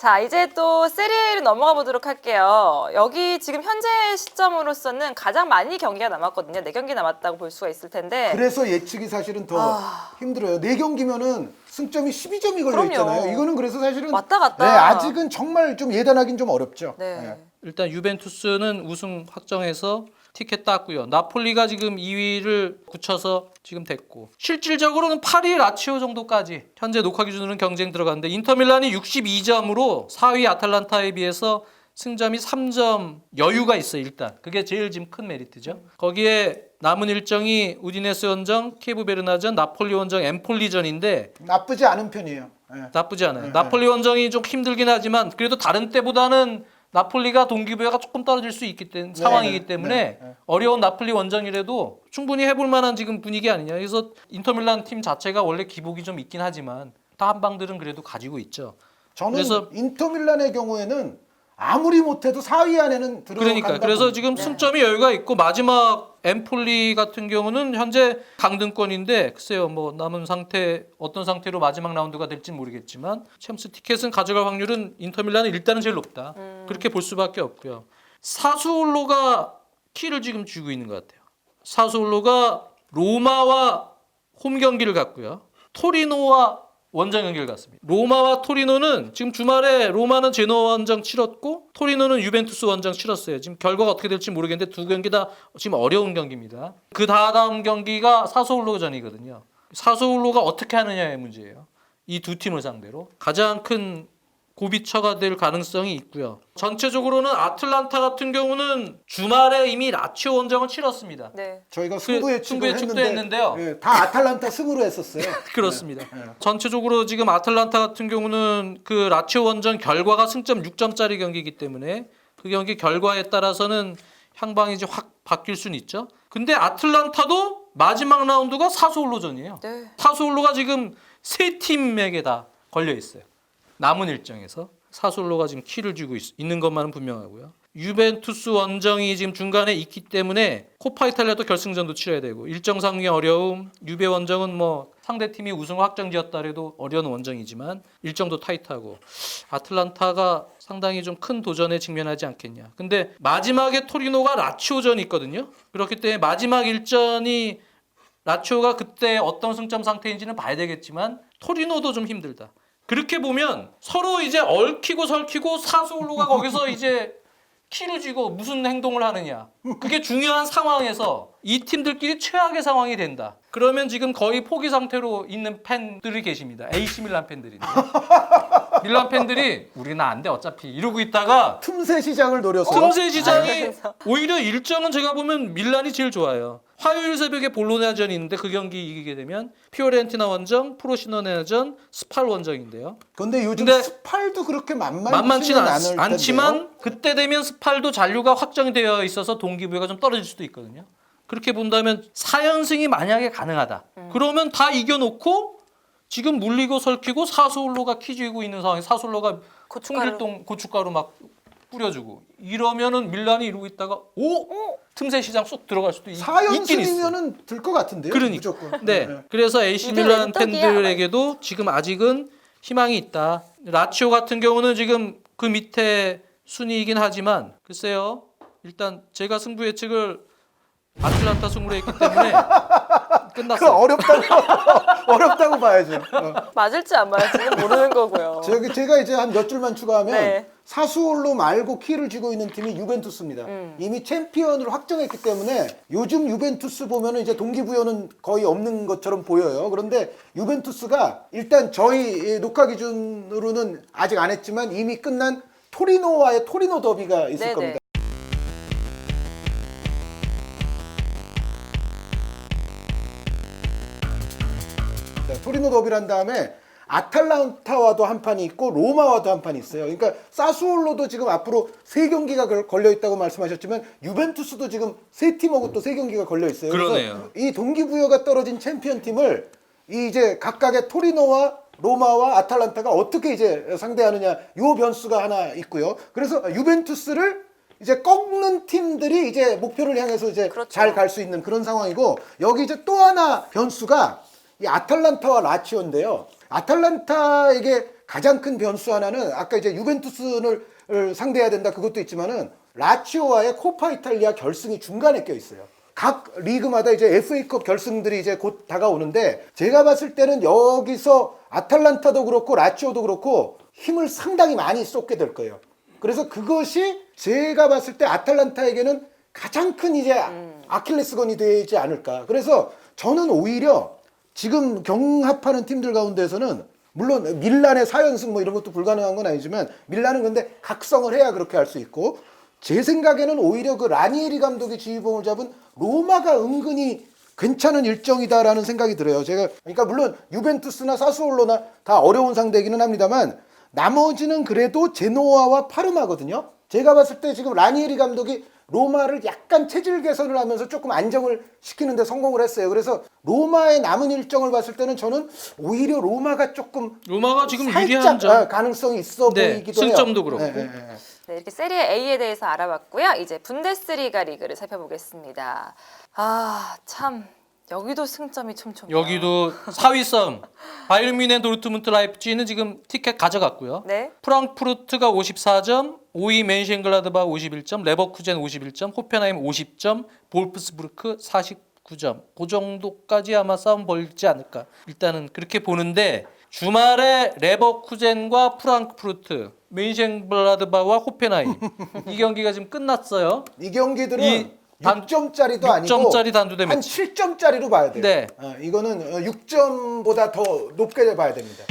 자, 이제 또 세리에로 넘어가 보도록 할게요. 여기 지금 현재 시점으로서는 가장 많이 경기가 남았거든요. 4경기 남았다고 볼 수가 있을 텐데. 그래서 예측이 사실은 더 힘들어요. 4경기면은 승점이 12점이 걸려 그럼요. 있잖아요. 이거는 그래서 사실은 왔다 갔다. 네, 아직은 정말 좀 예단하기는 좀 어렵죠. 네. 일단 유벤투스는 우승 확정해서 티켓 땄고요. 나폴리가 지금 2위를 굳혀서 지금 됐고 실질적으로는 8위 라치오 정도까지 현재 녹화 기준으로는 경쟁 들어갔는데 인터밀란이 62점으로 4위 아탈란타에 비해서 승점이 3점 여유가 있어요. 일단 그게 제일 지금 큰 메리트죠. 거기에 남은 일정이 우디네스 원정, 키예브 베르나전, 나폴리 원정, 엠폴리전인데 나쁘지 않은 편이에요. 네. 나쁘지 않아요. 나폴리 원정이 좀 힘들긴 하지만 그래도 다른 때보다는 나폴리가 동기부여가 조금 떨어질 수 있기 때문에 상황이기 때문에 어려운 나폴리 원정이라도 충분히 해볼 만한 지금 분위기 아니냐. 그래서 인터밀란 팀 자체가 원래 기복이 좀 있긴 하지만 다 한방들은 그래도 가지고 있죠. 저는 그래서 인터밀란의 경우에는 아무리 못해도 4위 안에는 들어간다. 그러니까 그래서 지금 승점이 여유가 있고 마지막 엠폴리 같은 경우는 현재 강등권인데 글쎄요 뭐 남은 상태 어떤 상태로 마지막 라운드가 될지 모르겠지만 챔스 티켓은 가져갈 확률은 인터밀란이 일단은 제일 높다. 그렇게 볼 수밖에 없고요. 사수올로가 키를 지금 쥐고 있는 것 같아요. 사수올로가 로마와 홈 경기를 갔고요. 토리노와 원정 경기를 갔습니다. 로마와 토리노는 지금 주말에 로마는 제노아 원정 치렀고 토리노는 유벤투스 원정 치렀어요. 지금 결과가 어떻게 될지 모르겠는데 두 경기 다 지금 어려운 경기입니다. 그 다음 경기가 사소울로전이거든요. 사소울로가 어떻게 하느냐의 문제예요. 이 두 팀을 상대로 가장 큰 고비처가 될 가능성이 있고요. 전체적으로는 아틀란타 같은 경우는 주말에 이미 라치오 원정을 치렀습니다. 네. 저희가 승부 예측을 했는데요. 예, 다 아탈란타 승으로 했었어요. 그렇습니다. 전체적으로 지금 아틀란타 같은 경우는 그 라치오 원정 결과가 승점 6점짜리 경기이기 때문에 그 경기 결과에 따라서는 향방이 이제 확 바뀔 수는 있죠. 근데 아틀란타도 마지막 라운드가 사소울로전이에요. 네. 사소울로가 지금 세 팀에게 다 걸려 있어요. 남은 일정에서 사솔로가 지금 키를 쥐고 있는 것만은 분명하고요. 유벤투스 원정이 지금 중간에 있기 때문에 코파 이탈리아도 결승전도 치러야 되고 일정상의 어려움. 유베 원정은 뭐 상대팀이 우승을 확정지었다 해도 어려운 원정이지만 일정도 타이트하고 아틀란타가 상당히 좀 큰 도전에 직면하지 않겠냐. 근데 마지막에 토리노가 라치오전이 있거든요. 그렇기 때문에 마지막 일전이 라치오가 그때 어떤 승점 상태인지는 봐야 되겠지만 토리노도 좀 힘들다. 그렇게 보면 서로 이제 얽히고 설키고 사소울로가 거기서 이제 키를 쥐고 무슨 행동을 하느냐. 그게 중요한 상황에서 이 팀들끼리 최악의 상황이 된다. 그러면 지금 거의 포기 상태로 있는 팬들이 계십니다. AC 밀란 팬들인데. 밀란 팬들이 우리는 안 돼 어차피 이러고 있다가 틈새 시장을 노려서 틈새 시장이 오히려 일정은 제가 보면 밀란이 제일 좋아요. 화요일 새벽에 볼로냐전이 있는데 그 경기 이기게 되면 피오렌티나 원정, 프로시노네전, 스팔 원정인데요. 근데 요즘 근데 스팔도 그렇게 만만치는 않을 않지만 텐데요. 그때 되면 스팔도 잔류가 확정되어 있어서 동기부여가 좀 떨어질 수도 있거든요. 그렇게 본다면 4연승이 만약에 가능하다. 그러면 다 이겨놓고 지금 물리고 설키고 사솔로가 키쥐고 있는 상황에 사솔로가 풍길동 고춧가루 막 뿌려주고 이러면은 밀란이 이러고 있다가 틈새 시장 쏙 들어갈 수도 있긴 있어. 4연승이면은 들 것 같은데요. 그러니까. 무조건. 네. 그래서 AC 밀란 팬들에게도 지금 아직은 희망이 있다. 라치오 같은 경우는 지금 그 밑에 순위이긴 하지만 글쎄요. 일단 제가 승부 예측을 아틀란타 승부로 했기 때문에 끝났어요. 어렵다고 봐야죠. 맞을지 안 맞을지는 모르는 거고요. 제가 이제 한 몇 줄만 추가하면 네. 사수올로 말고 키를 쥐고 있는 팀이 유벤투스입니다. 이미 챔피언을 확정했기 때문에 요즘 유벤투스 보면은 이제 동기부여는 거의 없는 것처럼 보여요. 그런데 유벤투스가 일단 저희 녹화 기준으로는 아직 안 했지만 이미 끝난 토리노와의 토리노 더비가 있을 네네. 겁니다. 토리노 더비란 다음에 아탈란타와도 한 판이 있고 로마와도 한 판이 있어요. 그러니까 사수올로도 지금 앞으로 3경기가 걸려 있다고 말씀하셨지만 유벤투스도 지금 3팀하고 또 3경기가 걸려 있어요. 그러네요. 그래서 이 동기부여가 떨어진 챔피언 팀을 이제 각각의 토리노와 로마와 아탈란타가 어떻게 이제 상대하느냐 요 변수가 하나 있고요. 그래서 유벤투스를 이제 꺾는 팀들이 이제 목표를 향해서 이제 그렇죠. 잘 갈 수 있는 그런 상황이고 여기 이제 또 하나 변수가 이 아탈란타와 라치오인데요. 아탈란타에게 가장 큰 변수 하나는 아까 이제 유벤투스를 상대해야 된다 그것도 있지만은 라치오와의 코파 이탈리아 결승이 중간에 껴 있어요. 각 리그마다 이제 FA컵 결승들이 이제 곧 다가오는데 제가 봤을 때는 여기서 아탈란타도 그렇고 라치오도 그렇고 힘을 상당히 많이 쏟게 될 거예요. 그래서 그것이 제가 봤을 때 아탈란타에게는 가장 큰 이제 아킬레스건이 되지 않을까. 그래서 저는 오히려 지금 경합하는 팀들 가운데서는 물론 밀란의 4연승 뭐 이런 것도 불가능한 건 아니지만 밀란은 근데 각성을 해야 그렇게 할 수 있고 제 생각에는 오히려 그 라니에리 감독이 지휘봉을 잡은 로마가 은근히 괜찮은 일정이다라는 생각이 들어요. 제가 그러니까 물론 유벤투스나 사스올로나 다 어려운 상대이기는 합니다만 나머지는 그래도 제노아와 파르마거든요. 제가 봤을 때 지금 라니에리 감독이 로마를 약간 체질 개선을 하면서 조금 안정을 시키는데 성공을 했어요. 그래서 로마의 남은 일정을 봤을 때는 저는 오히려 로마가 조금 로마가 지금 살짝 유리한 점. 가능성이 있어 네, 보이기도 해요. 승점도 그렇고. 네, 이렇게 세리에 A에 대해서 알아봤고요. 이제 분데스리가 리그를 살펴보겠습니다. 아, 참 여기도 승점이 촘촘해요. 여기도 4위 싸움. 바이에른 뮌헨, 도르트문트, 라이프치히는 지금 티켓 가져갔고요. 네. 프랑크푸르트가 54점, 5위 멘셴글라드바 51점, 레버쿠젠 51점, 호펜하임 50점, 볼프스부르크 49점. 그 정도까지 아마 싸움 벌지 않을까. 일단은 그렇게 보는데 주말에 레버쿠젠과 프랑크푸르트, 멘셴글라드바와 호펜하임 이 경기가 지금 끝났어요. 이 경기들은 이 6점짜리도 아니고 6점짜리 단두대 한 매치. 7점짜리로 봐야 돼요. 네. 이거는 6점보다 더 높게 봐야 됩니다.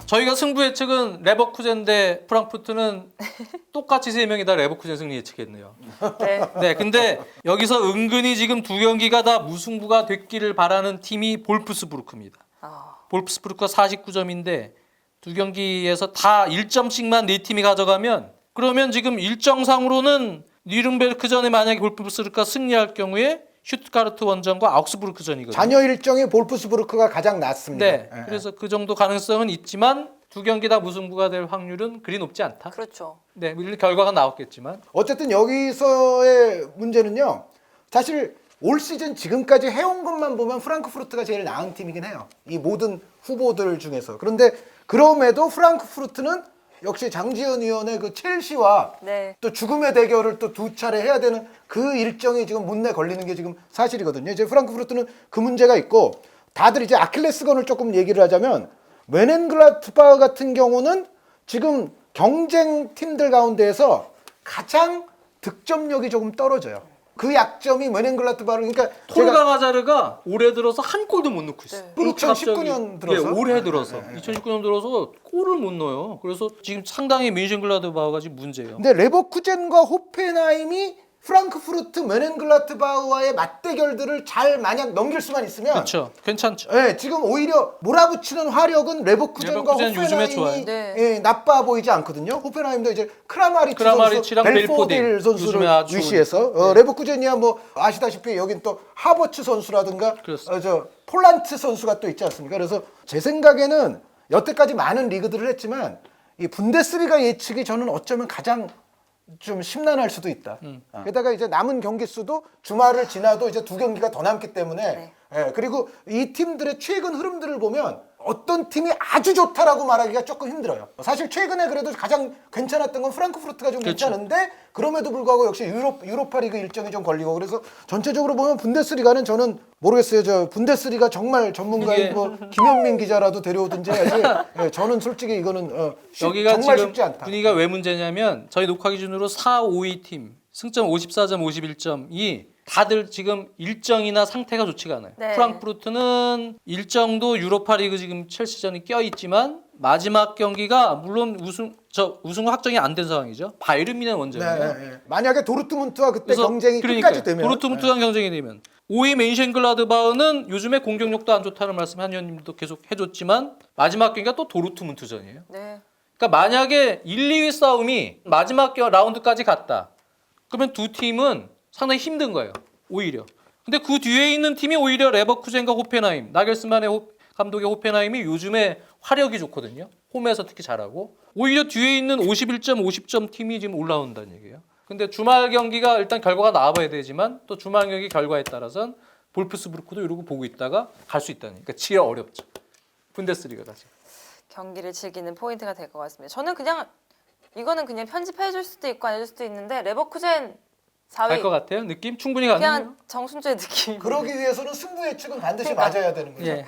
저희가 승부 예측은 레버쿠젠 대 프랑크푸르트는 똑같이 3명이 다 레버쿠젠 승리 예측했네요. 네. 네, 근데 여기서 은근히 지금 두 경기가 다 무승부가 됐기를 바라는 팀이 볼프스부르크입니다. 볼프스부르크가 49점인데 두 경기에서 다 1점씩만 네 팀이 가져가면 그러면 지금 일정상으로는 뉘른베르크전에 만약에 볼프스부르크가 승리할 경우에 슈트가르트 원정과 아우크스부르크전이거든요. 잔여 일정에 볼프스부르크가 가장 낮습니다. 네, 그래서 그 정도 가능성은 있지만 두 경기 다 무승부가 될 확률은 그리 높지 않다. 그렇죠. 네, 물론 결과가 나왔겠지만 어쨌든 여기서의 문제는요. 사실 올 시즌 지금까지 해온 것만 보면 프랑크푸르트가 제일 나은 팀이긴 해요. 이 모든 후보들 중에서. 그런데 그럼에도 프랑크푸르트는 역시 장지현 위원의 그 첼시와 네. 또 죽음의 대결을 또 두 차례 해야 되는 그 일정이 지금 문내 걸리는 게 지금 사실이거든요. 이제 프랑크푸르트는 그 문제가 있고 다들 이제 아킬레스건을 조금 얘기를 하자면 멘헨글라트바 같은 경우는 지금 경쟁 팀들 가운데에서 가장 득점력이 조금 떨어져요. 그 약점이 멘헨글라트바를 그러니까 톨가 가자르가 올해 들어서 한 골도 못 넣고 있어요. 네. 그렇게 2019년 갑자기, 들어서? 예, 올해 들어서 2019년 들어서 골을 못 넣어요. 그래서 지금 상당히 멘셴글라드바흐가 지금 문제예요. 근데 레버쿠젠과 호펜하임이 프랑크푸르트 멘헨글라트바흐와의 맞대결들을 잘 만약 넘길 수만 있으면 그렇죠. 괜찮죠. 네, 지금 오히려 몰아붙이는 화력은 레버쿠젠과 레버쿠젠 요즘에 호펜하임이 좋아요. 네. 예, 나빠 보이지 않거든요. 호펜하임도 이제 크라마리치랑 선수, 벨포딜 선수를 요즘에 아주 위시해서 레버쿠젠이야 뭐 아시다시피 여긴 또 하버츠 선수라든가 그렇습니다. 저 폴란트 선수가 또 있지 않습니까? 그래서 제 생각에는 여태까지 많은 리그들을 했지만 이 분데스리가 예측이 저는 어쩌면 가장 좀 심란할 수도 있다. 게다가 이제 남은 경기 수도 주말을 지나도 이제 두 경기가 더 남기 때문에 네. 예, 그리고 이 팀들의 최근 흐름들을 보면 어떤 팀이 아주 좋다라고 말하기가 조금 힘들어요. 사실 최근에 그래도 가장 괜찮았던 건 프랑크푸르트가 좀 그렇죠. 괜찮은데 그럼에도 불구하고 역시 유로파리그 일정이 좀 걸리고 그래서 전체적으로 보면 분데스리가는 저는 모르겠어요. 저 분데스리가 정말 전문가인 이게- 뭐 김현민 기자라도 데려오든지 해야지. 예, 저는 솔직히 이거는 여기가 정말 지금 쉽지 않다. 분위기가 왜 문제냐면 저희 녹화 기준으로 4, 5위 팀 승점 54점, 51점이 다들 지금 일정이나 상태가 좋지가 않아요. 네. 프랑크푸르트는 일정도 유로파리그 지금 첼시전이 껴 있지만 마지막 경기가 물론 우승 확정이 안 된 상황이죠. 바이에른 뮌헨 원정이에요. 네. 만약에 도르트문트와 그때 그래서 경쟁이 그러니까요. 끝까지 되면 도르트문트랑 경쟁이 되면 5위 멘셴글라드바흐는 요즘에 공격력도 안 좋다는 말씀 한 의원님도 계속 해줬지만 마지막 경기가 또 도르트문트전이에요. 네. 그러니까 만약에 1, 2위 싸움이 마지막 라운드까지 갔다. 그러면 두 팀은 상당히 힘든 거예요. 오히려. 근데 그 뒤에 있는 팀이 오히려 레버쿠젠과 호펜하임. 나겔스만의 감독의 호펜하임이 요즘에 화력이 좋거든요. 홈에서 특히 잘하고. 오히려 뒤에 있는 51점, 50점 팀이 지금 올라온다는 얘기예요. 근데 주말 경기가 일단 결과가 나와봐야 되지만 또 주말 경기 결과에 따라선 볼프스부르크도 이러고 보고 있다가 갈 수 있다니. 그러니까 지어 어렵죠. 분데스리가가 지금. 경기를 즐기는 포인트가 될 것 같습니다. 저는 그냥 이거는 그냥 편집해줄 수도 있고 안 해줄 수도 있는데 레버쿠젠 4위 갈 것 같아요? 느낌 충분히 가능해요. 그냥 정순조의 느낌. 그러기 위해서는 승부 예측은 반드시 그러니까. 맞아야 되는 거죠. 예.